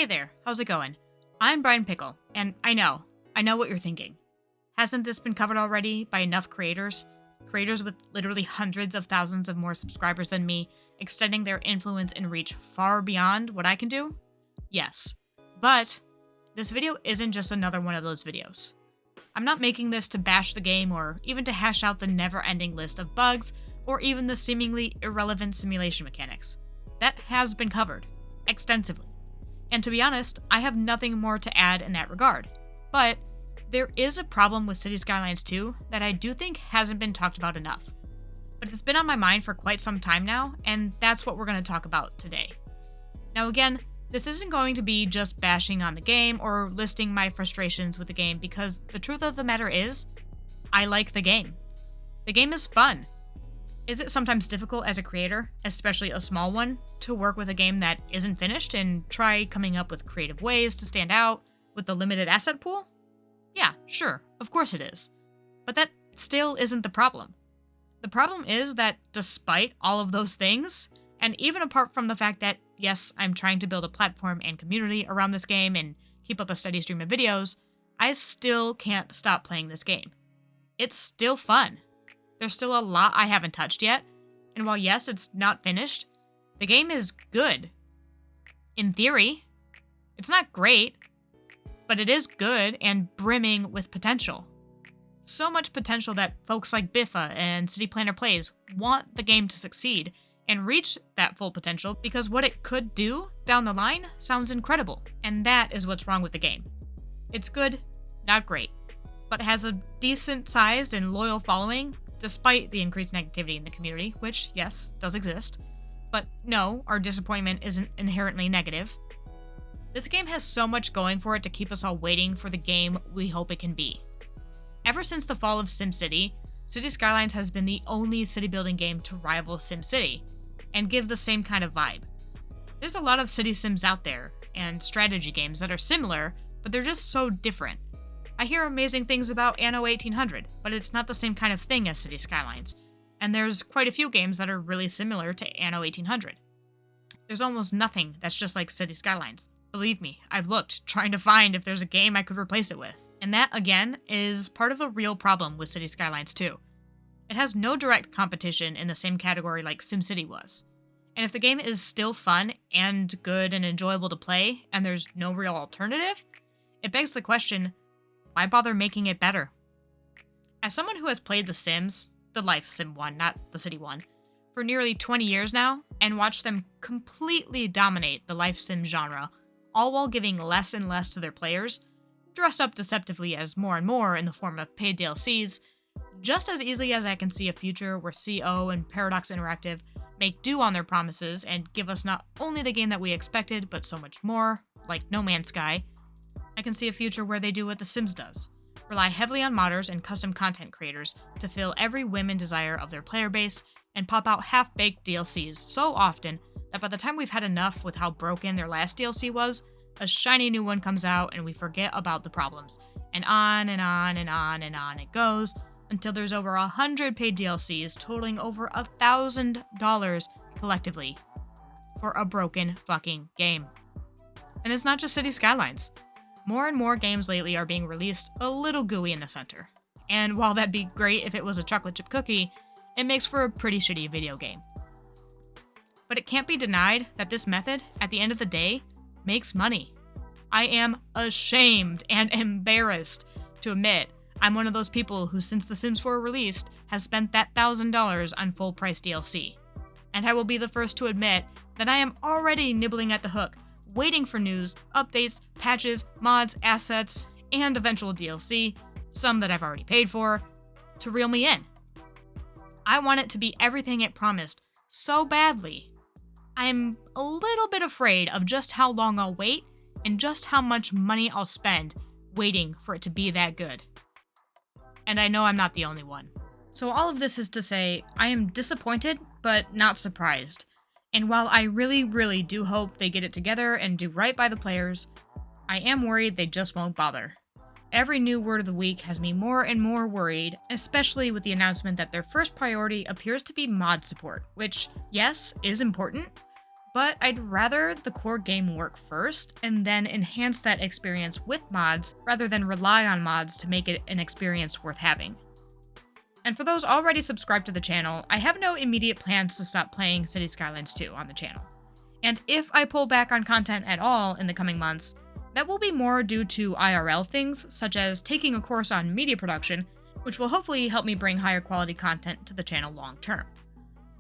Hey there, how's it going? I'm Brian Pickle, and I know what you're thinking. Hasn't this been covered already by enough creators? Creators with literally hundreds of thousands of more subscribers than me, extending their influence and reach far beyond what I can do? Yes. But this video isn't just another one of those videos. I'm not making this to bash the game or even to hash out the never-ending list of bugs or even the seemingly irrelevant simulation mechanics. That has been covered extensively. And to be honest, I have nothing more to add in that regard. But there is a problem with Cities Skylines 2 that I do think hasn't been talked about enough. But it's been on my mind for quite some time now, and that's what we're going to talk about today. Now again, this isn't going to be just bashing on the game or listing my frustrations with the game, because the truth of the matter is, I like the game. The game is fun. Is it sometimes difficult as a creator, especially a small one, to work with a game that isn't finished and try coming up with creative ways to stand out with the limited asset pool? Yeah, sure, of course it is. But that still isn't the problem. The problem is that despite all of those things, and even apart from the fact that, yes, I'm trying to build a platform and community around this game and keep up a steady stream of videos, I still can't stop playing this game. It's still fun. There's still a lot I haven't touched yet, and while yes, it's not finished, the game is good. In theory. It's not great, but it is good and brimming with potential. So much potential that folks like Biffa and City Planner Plays want the game to succeed and reach that full potential because what it could do down the line sounds incredible, and that is what's wrong with the game. It's good, not great, but it has a decent sized and loyal following despite the increased negativity in the community, which, yes, does exist. But no, our disappointment isn't inherently negative. This game has so much going for it to keep us all waiting for the game we hope it can be. Ever since the fall of SimCity, Cities Skylines has been the only city building game to rival SimCity, and give the same kind of vibe. There's a lot of city sims out there, and strategy games that are similar, but they're just so different. I hear amazing things about Anno 1800, but it's not the same kind of thing as Cities Skylines, and there's quite a few games that are really similar to Anno 1800. There's almost nothing that's just like Cities Skylines. Believe me, I've looked, trying to find if there's a game I could replace it with. And that, again, is part of the real problem with Cities Skylines 2. It has no direct competition in the same category like SimCity was. And if the game is still fun and good and enjoyable to play, and there's no real alternative, it begs the question, why bother making it better? As someone who has played The Sims, the Life Sim one, not the City one, for nearly 20 years now, and watched them completely dominate the Life Sim genre, all while giving less and less to their players, dressed up deceptively as more and more in the form of paid DLCs, just as easily as I can see a future where CO and Paradox Interactive make do on their promises and give us not only the game that we expected, but so much more, like No Man's Sky, I can see a future where they do what The Sims does, rely heavily on modders and custom content creators to fill every whim and desire of their player base, and pop out half-baked DLCs so often that by the time we've had enough with how broken their last DLC was, a shiny new one comes out and we forget about the problems. And on and on and on and on it goes, until there's over 100 paid DLCs totaling over $1,000 collectively for a broken fucking game. And it's not just Cities Skylines. More and more games lately are being released a little gooey in the center. And while that'd be great if it was a chocolate chip cookie, it makes for a pretty shitty video game. But it can't be denied that this method, at the end of the day, makes money. I am ashamed and embarrassed to admit I'm one of those people who, since The Sims 4 released, has spent that $1,000 on full price DLC. And I will be the first to admit that I am already nibbling at the hook, waiting for news, updates, patches, mods, assets, and eventual DLC, some that I've already paid for, to reel me in. I want it to be everything it promised so badly. I'm a little bit afraid of just how long I'll wait and just how much money I'll spend waiting for it to be that good. And I know I'm not the only one. So all of this is to say, I am disappointed, but not surprised. And while I really, really do hope they get it together and do right by the players, I am worried they just won't bother. Every new word of the week has me more and more worried, especially with the announcement that their first priority appears to be mod support, which, yes, is important, but I'd rather the core game work first and then enhance that experience with mods rather than rely on mods to make it an experience worth having. And for those already subscribed to the channel, I have no immediate plans to stop playing Cities Skylines 2 on the channel. And if I pull back on content at all in the coming months, that will be more due to IRL things, such as taking a course on media production, which will hopefully help me bring higher quality content to the channel long term.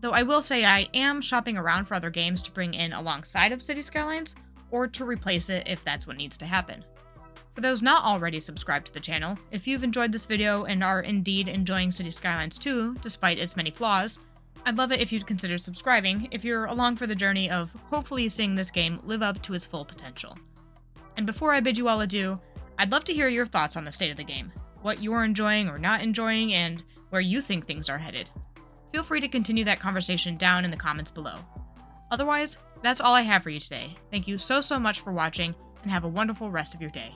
Though I will say I am shopping around for other games to bring in alongside of Cities Skylines, or to replace it if that's what needs to happen. For those not already subscribed to the channel, if you've enjoyed this video and are indeed enjoying Cities Skylines 2, despite its many flaws, I'd love it if you'd consider subscribing if you're along for the journey of hopefully seeing this game live up to its full potential. And before I bid you all adieu, I'd love to hear your thoughts on the state of the game, what you're enjoying or not enjoying, and where you think things are headed. Feel free to continue that conversation down in the comments below. Otherwise, that's all I have for you today. Thank you so much for watching, and have a wonderful rest of your day.